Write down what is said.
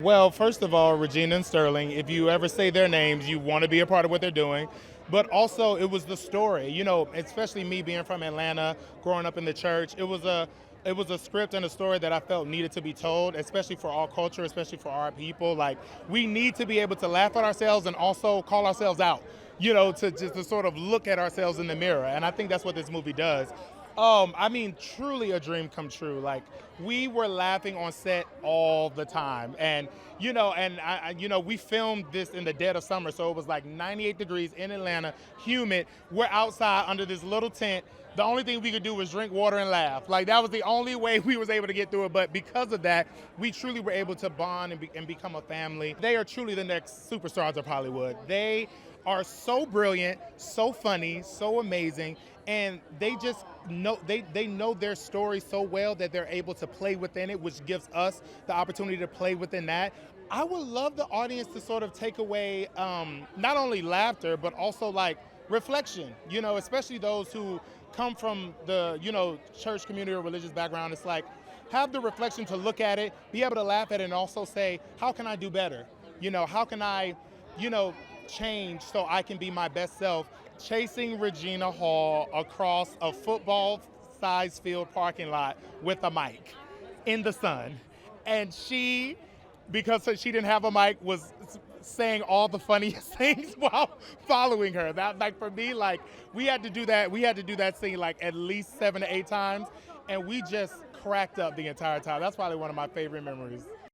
Well, first of all, Regina and Sterling, if you ever say their names, you want to be a part of what they're doing. But also, it was the story, especially me being from Atlanta, growing up in the church. It was a script and a story that I felt needed to be told, especially for our culture, especially for our people. Like, we need to be able to laugh at ourselves and also call ourselves out, to just to sort of look at ourselves in the mirror. And I think that's what this movie does. I mean, truly a dream come true. Like, we were laughing on set all the time, we filmed this in the dead of summer, so it was like 98 degrees in Atlanta, humid. We're outside under this little tent. The only thing we could do was drink water and laugh. Like, that was the only way we was able to get through it. But because of that, we truly were able to bond and become a family. They are truly the next superstars of Hollywood. They are so brilliant, so funny, so amazing, and they just they know their story so well that they're able to play within it, which gives us the opportunity to play within that. I would love the audience to sort of take away not only laughter but also like reflection. Especially those who come from the church community or religious background. It's like, have the reflection to look at it, be able to laugh at it, and also say, how can I do better? How can I change so I can be my best self? Chasing Regina Hall across a football-sized field parking lot with a mic in the sun. And she, because she didn't have a mic, was saying all the funniest things while following her. That, like, for me, like, we had to do that scene like at least 7 to 8 times, and we just cracked up the entire time. That's probably one of my favorite memories.